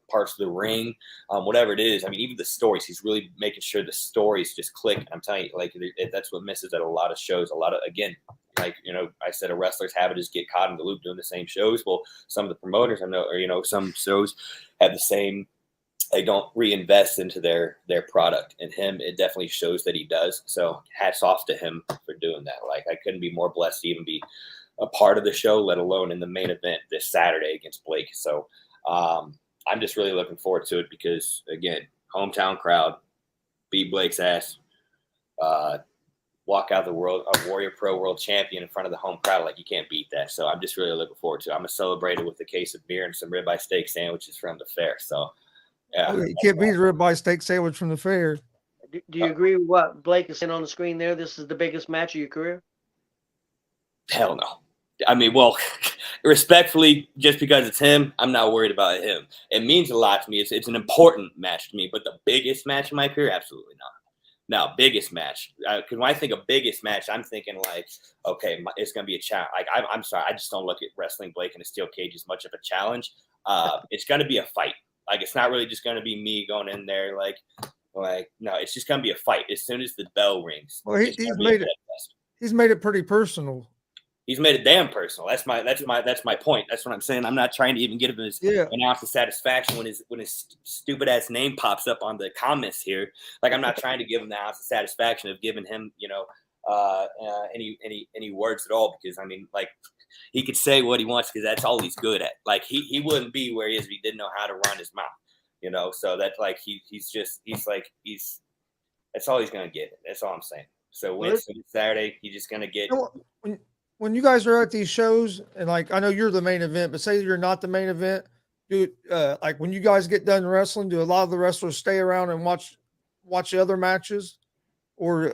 parts of the ring, whatever it is. I mean, even the stories. He's really making sure the stories just click. I'm telling you, that's what misses at a lot of shows. I said, a wrestler's habit is get caught in the loop doing the same shows. Well, some of the promoters I know, or some shows have the same. They don't reinvest into their product, and him, it definitely shows that he does. So hats off to him for doing that. Like, I couldn't be more blessed to even be a part of the show, let alone in the main event this Saturday against Blake. So I'm just really looking forward to it, because again, hometown crowd, beat Blake's ass, walk out the Warrior Pro world champion in front of the home crowd. Like, you can't beat that. So I'm just really looking forward to it. I'm gonna celebrate it with a case of beer and some ribeye steak sandwiches from the fair. So yeah, You can't beat a ribeye steak sandwich from the fair. Do you agree with what Blake is saying on the screen there? This is the biggest match of your career? Hell no. I mean, well, respectfully, just because it's him, I'm not worried about him. It means a lot to me. It's an important match to me, but the biggest match in my career, absolutely not. No, biggest match. Because when I think of biggest match, I'm thinking like, okay, it's going to be a challenge. Like, I'm sorry, I just don't look at wrestling Blake in a steel cage as much of a challenge. It's going to be a fight. Like, it's not really just going to be me going in there like no, it's just going to be a fight. As soon as the bell rings, well, he's made it pretty personal. He's made it damn personal. That's my point. That's what I'm saying. I'm not trying to even get him an ounce of satisfaction when his stupid ass name pops up on the comments here. Like, I'm not trying to give him the ounce of satisfaction of giving him, any words at all, because I mean, like, he could say what he wants because that's all he's good at. Like, he wouldn't be where he is if he didn't know how to run his mouth, so that's like he's that's all he's gonna get. That's all I'm saying. So Wednesday, Saturday, he's just gonna get. When you guys are at these shows, and like, I know you're the main event, but say you're not the main event, like when you guys get done wrestling, do a lot of the wrestlers stay around and watch the other matches, or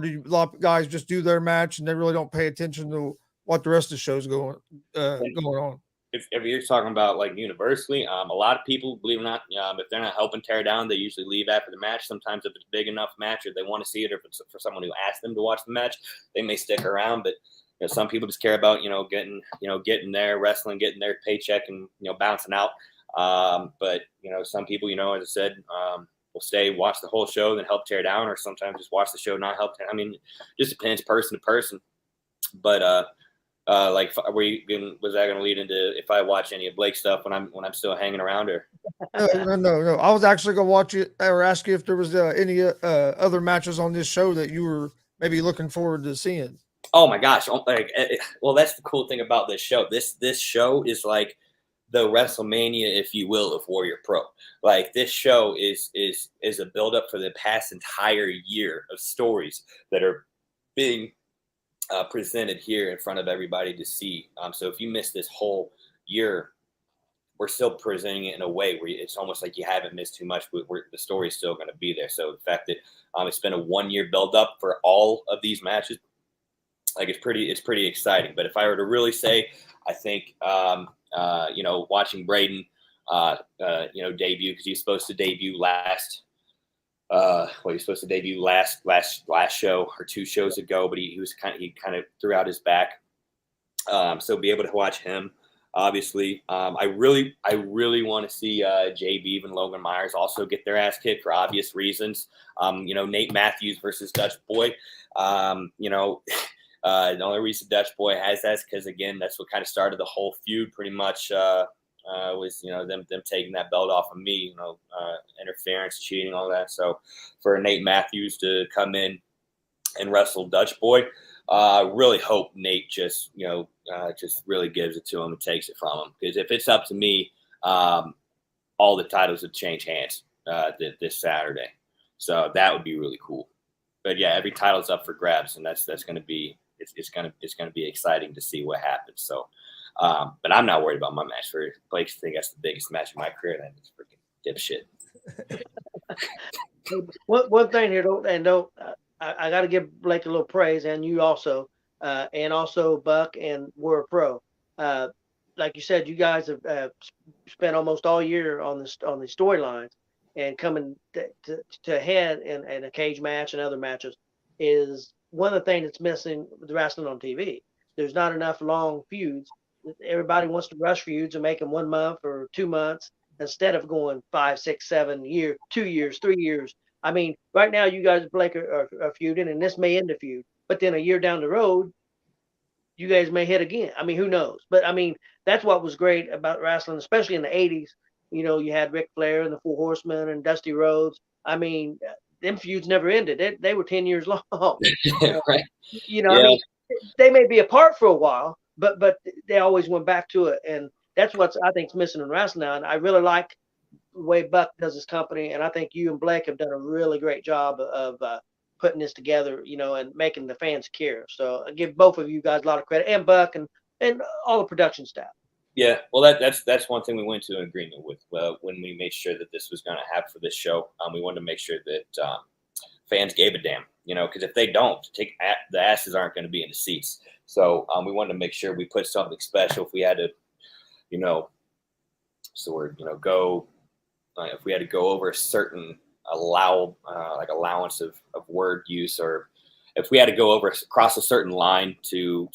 do a lot of guys just do their match and they really don't pay attention to what the rest of the show's going on? If you're talking about like universally, a lot of people, believe it or not, if they're not helping tear down, they usually leave after the match. Sometimes if it's a big enough match, or they want to see it, or if it's for someone who asked them to watch the match, they may stick around. But some people just care about getting there, wrestling, getting their paycheck, and bouncing out. But some people, as I said, will stay, watch the whole show, then help tear down, or sometimes just watch the show, not help. I mean, just depends person to person. But was that going to lead into if I watch any of Blake's stuff when I'm still hanging around, or? No. I was actually going to watch it or ask you if there was any other matches on this show that you were maybe looking forward to seeing. Oh my gosh! Well, that's the cool thing about this show. This show is like the WrestleMania, if you will, of Warrior Pro. Like, this show is a buildup for the past entire year of stories that are being presented here in front of everybody to see. So if you miss this whole year we're still presenting it in a way where it's almost like you haven't missed too much. The story's still going to be there. So the fact that it's been a 1 year build up for all of these matches, like it's pretty exciting. But if I were to really say, I think watching Braden debut, because he's supposed to debut last show or 2 shows ago, but he kind of threw out his back. So be able to watch him. Obviously, I really want to see JB and Logan Myers also get their ass kicked for obvious reasons. Nate Matthews versus Dutch Boy. The only reason Dutch Boy has that is because, again, that's what kind of started the whole feud pretty much, was, them taking that belt off of me, interference, cheating, all that. So for Nate Matthews to come in and wrestle Dutch Boy, really hope Nate just really gives it to him and takes it from him. Because if it's up to me, all the titles would change hands this Saturday. So that would be really cool. But yeah, every title's up for grabs, and that's going to be it's going to be exciting to see what happens. So, but I'm not worried about my match. For Blake, I think that's the biggest match of my career. And it's freaking dipshit. One thing here, I got to give Blake a little praise, and you also, and also Buck and We're Pro. Like you said, you guys have spent almost all year on the storylines, and coming to head in a cage match and other matches is one of the things that's missing with wrestling on TV. There's not enough long feuds. Everybody wants to rush feuds and make them 1 month or 2 months instead of going 5, 6, 7 years, 2 years, 3 years. I mean, right now you guys, Blake, are feuding, and this may end the feud. But then a year down the road, you guys may hit again. I mean, who knows? But I mean, that's what was great about wrestling, especially in the 80s. You had Ric Flair and the Four Horsemen and Dusty Rhodes. I mean, them feuds never ended. They were 10 years long. Right. I mean, they may be apart for a while, but they always went back to it. And that's what I think is missing in wrestling now. And I really like the way Buck does his company. And I think you and Blake have done a really great job of putting this together, and making the fans care. So I give both of you guys a lot of credit, and Buck and all the production staff. Yeah, well, that's one thing we went to an agreement with when we made sure that this was going to happen for this show. We wanted to make sure that fans gave a damn, because if they don't, the asses aren't going to be in the seats. So we wanted to make sure we put something special. If we had to, go, if we had to go over a certain allowance of word use, or if we had to go across a certain line to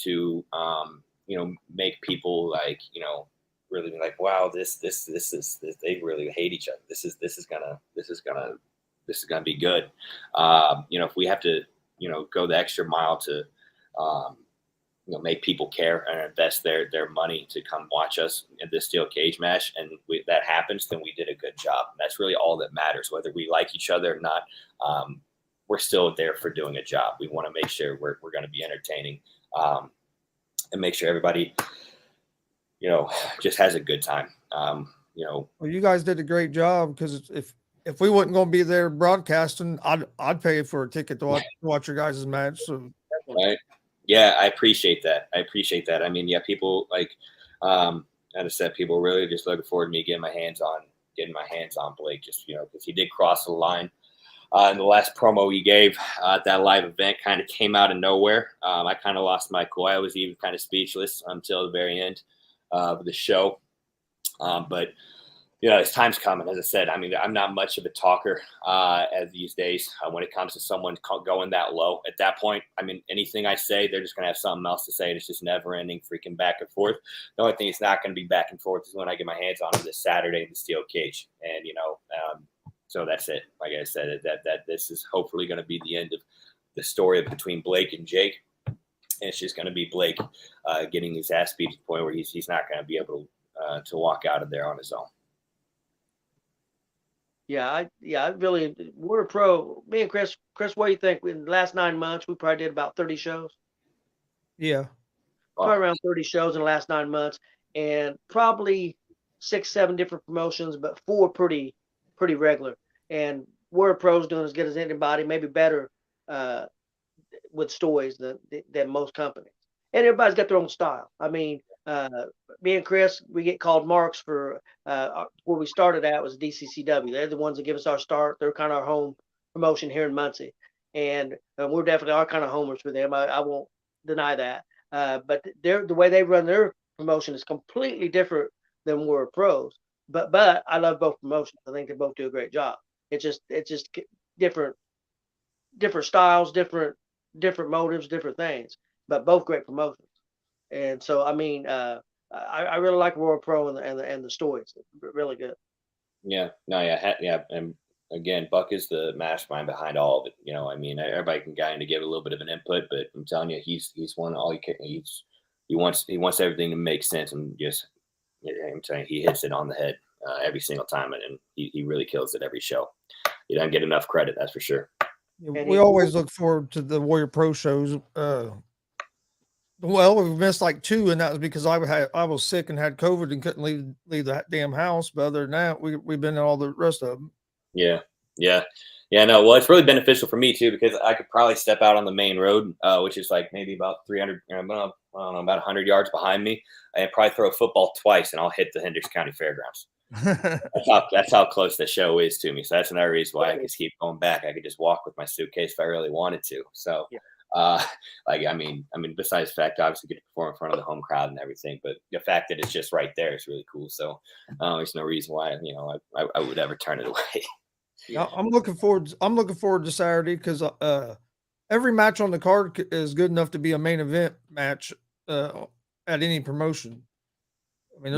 make people really be like, wow, this is they really hate each other. This is gonna be good. If we have to, go the extra mile to, make people care and invest their money to come watch us in this steel cage match, and that happens, then we did a good job. And that's really all that matters. Whether we like each other or not, we're still there for doing a job. We want to make sure we're going to be entertaining. And make sure everybody, just has a good time. Well, you guys did a great job, because if we wasn't going to be there broadcasting, I'd pay for a ticket to watch your guys' match. So right, yeah, I appreciate that. I mean, yeah, people like, as I said, people really just looking forward to me getting my hands on Blake, just because he did cross the line. And the last promo he gave at that live event kind of came out of nowhere. I kind of lost my cool. I was even kind of speechless until the very end of the show. But, his time's coming. As I said, I mean, I'm not much of a talker as these days when it comes to someone going that low. At that point, I mean, anything I say, they're just going to have something else to say. And it's just never ending freaking back and forth. The only thing it's not going to be back and forth is when I get my hands on him this Saturday in the steel cage. And, so that's it. Like I said, that this is hopefully going to be the end of the story between Blake and Jake. And it's just going to be Blake getting his ass beat to the point where he's not going to be able to walk out of there on his own. I really, we're a pro. Me and Chris, what do you think? In the last 9 months, we probably did about 30 shows. Yeah. Probably around 30 shows in the last 9 months, and probably 6, 7 different promotions, but 4 pretty regular. And we're pros doing as good as anybody, maybe better with stories than most companies. And everybody's got their own style. I mean, me and Chris, we get called marks for where we started at was DCCW. They're the ones that give us our start. They're kind of our home promotion here in Muncie, and we're definitely our kind of homers for them. I won't deny that. But the way they run their promotion is completely different than we're pros. But I love both promotions. I think they both do a great job. It's just different styles, different motives, different things, but both great promotions. And so, I mean, I really like Royal Pro and the stories. Really good. Yeah, no, yeah, and again, Buck is the mastermind behind all of it. You know, I mean, everybody can kind of give a little bit of an input, but I'm telling you, he's one all he can. He wants everything to make sense, and just I'm telling you, he hits it on the head every single time, and he really kills it every show. He doesn't get enough credit, that's for sure. We always look forward to the Warrior Pro shows. Well, we missed like 2, and that was because I was sick and had COVID and couldn't leave the damn house. But other than that, we've been in all the rest of them. Yeah. No, well, it's really beneficial for me too, because I could probably step out on the main road, which is like maybe about 300, I don't know, about 100 yards behind me, and probably throw a football twice, and I'll hit the Hendricks County Fairgrounds. That's how close the show is to me. So that's another reason why I could keep going back. I could just walk with my suitcase if I really wanted to. So. Yeah. I mean, besides the fact, obviously, get to perform in front of the home crowd and everything, but the fact that it's just right there is really cool. So, there's no reason why I would ever turn it away. Yeah. I'm looking forward to Saturday because every match on the card is good enough to be a main event match at any promotion. I mean,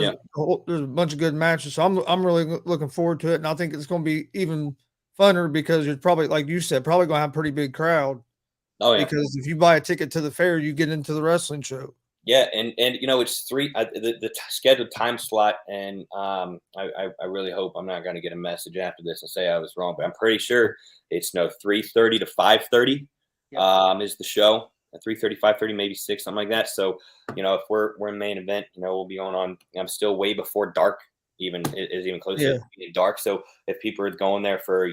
there's a bunch of good matches, so I'm really looking forward to it, and I think it's going to be even funner because you're probably, like you said, probably going to have a pretty big crowd. Oh yeah, because if you buy a ticket to the fair, you get into the wrestling show. Yeah, and it's 3 the scheduled time slot, and I really hope I'm not going to get a message after this and say I was wrong, but I'm pretty sure it's 3:30 to 5:30 is the show. 3:30, 5:30, maybe 6, something like that. So if we're in main event, we'll be going on. I'm still way before dark. Even closer to dark. So if people are going there for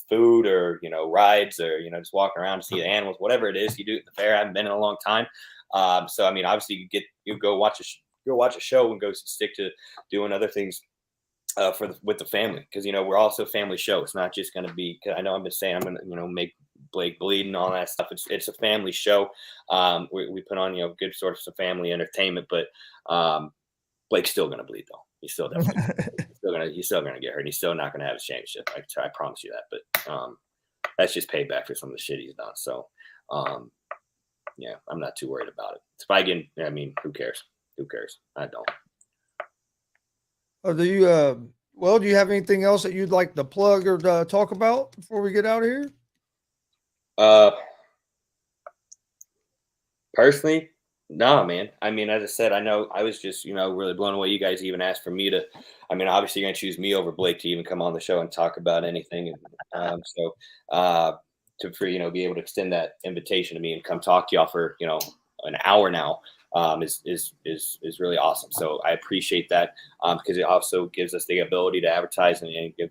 food or rides or just walking around to see the animals, whatever it is you do at the fair, I haven't been in a long time. So I mean, obviously you go watch a show and go stick to doing other things with the family, because we're also a family show. It's not just going to be. I know I've been saying I'm going to make Blake bleed and all that stuff. It's a family show. We put on good sorts of family entertainment, but Blake's still going to bleed though. He's still definitely he's still gonna get hurt. He's still not gonna have a championship. I promise you that. But that's just payback for some of the shit he's done. So yeah, I'm not too worried about it. If I get, I mean, who cares? Who cares? I don't. Do you do you have anything else that you'd like to plug or talk about before we get out of here? Personally, no, man. I mean, as I said, I know I was just, really blown away. You guys even asked for me to, I mean, obviously you're going to choose me over Blake to even come on the show and talk about anything. So be able to extend that invitation to me and come talk to y'all for, an hour now is really awesome. So I appreciate that because it also gives us the ability to advertise and give,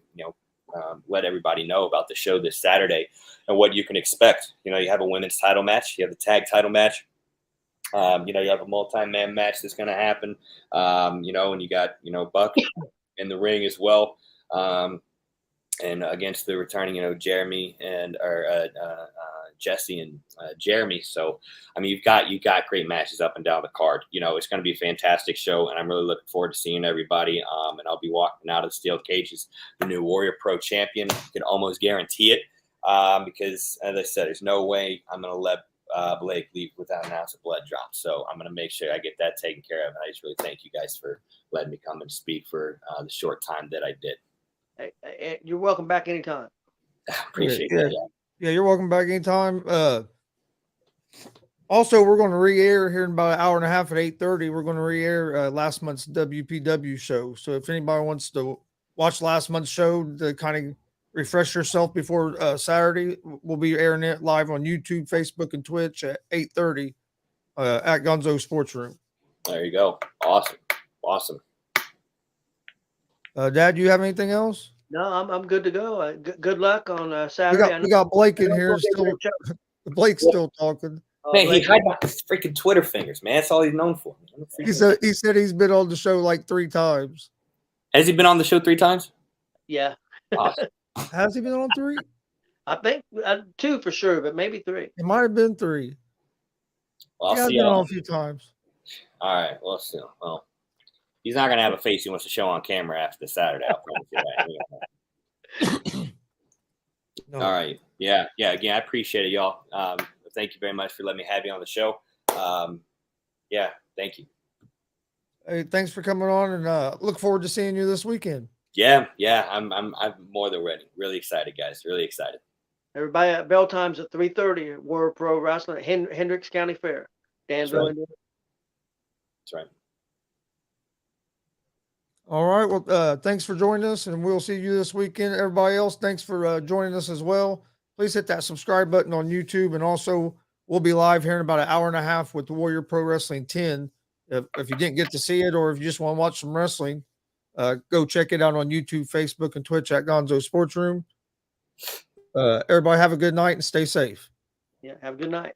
let everybody know about the show this Saturday and what you can expect. You have a women's title match, you have a tag title match. You have a multi-man match that's going to happen, and you got, Buck in the ring as well. And against the returning, Jeremy and Jesse and Jeremy. So, I mean, you've got great matches up and down the card. It's going to be a fantastic show, and I'm really looking forward to seeing everybody. And I'll be walking out of the steel cages, the new Warrior Pro champion. I can almost guarantee it because, as I said, there's no way I'm going to let Blake leave without an ounce of blood drop. So I'm going to make sure I get that taken care of. And I just really thank you guys for letting me come and speak for the short time that I did. Hey, you're welcome back anytime. Appreciate that. Yeah, you're welcome back anytime. Also, we're going to re-air here in about an hour and a half at 8:30. We're going to re-air last month's WPW show. So if anybody wants to watch last month's show to kind of refresh yourself before Saturday, we'll be airing it live on YouTube, Facebook, and Twitch at 8:30 at Gonzo Sports Room. There you go. Awesome. Dad, do you have anything else? No, I'm good to go. Good luck on Saturday. We got Blake in here still. Blake's still talking. Oh, Man, he bless you. hide behind his freaking Twitter fingers, man. That's all he's known for. He said he's been on the show like 3 times. Has he been on the show 3 times? Yeah, Oh, Has he been on 3? I think 2 for sure, but maybe 3. It might have been 3. well, He I'll has see been on y'all. a few times. All right. Well, still, well, he's not gonna have a face he wants to show on camera after the Saturday. I'll promise you that. No. All right. Yeah. Again, I appreciate it, y'all. Thank you very much for letting me have you on the show. Yeah. Thank you. Hey, thanks for coming on, and look forward to seeing you this weekend. Yeah. I'm more than ready. Really excited, guys. Really excited. Everybody at bell times at 3:30 at War Pro Wrestling at Hendricks County Fair, Danville, right. Indiana. That's right. All right. Well, thanks for joining us, and we'll see you this weekend. Everybody else, thanks for joining us as well. Please hit that subscribe button on YouTube, and also we'll be live here in about an hour and a half with the Warrior Pro Wrestling 10. If you didn't get to see it, or if you just want to watch some wrestling, go check it out on YouTube, Facebook, and Twitch at Gonzo Sports Room. Everybody have a good night and stay safe. Yeah, have a good night.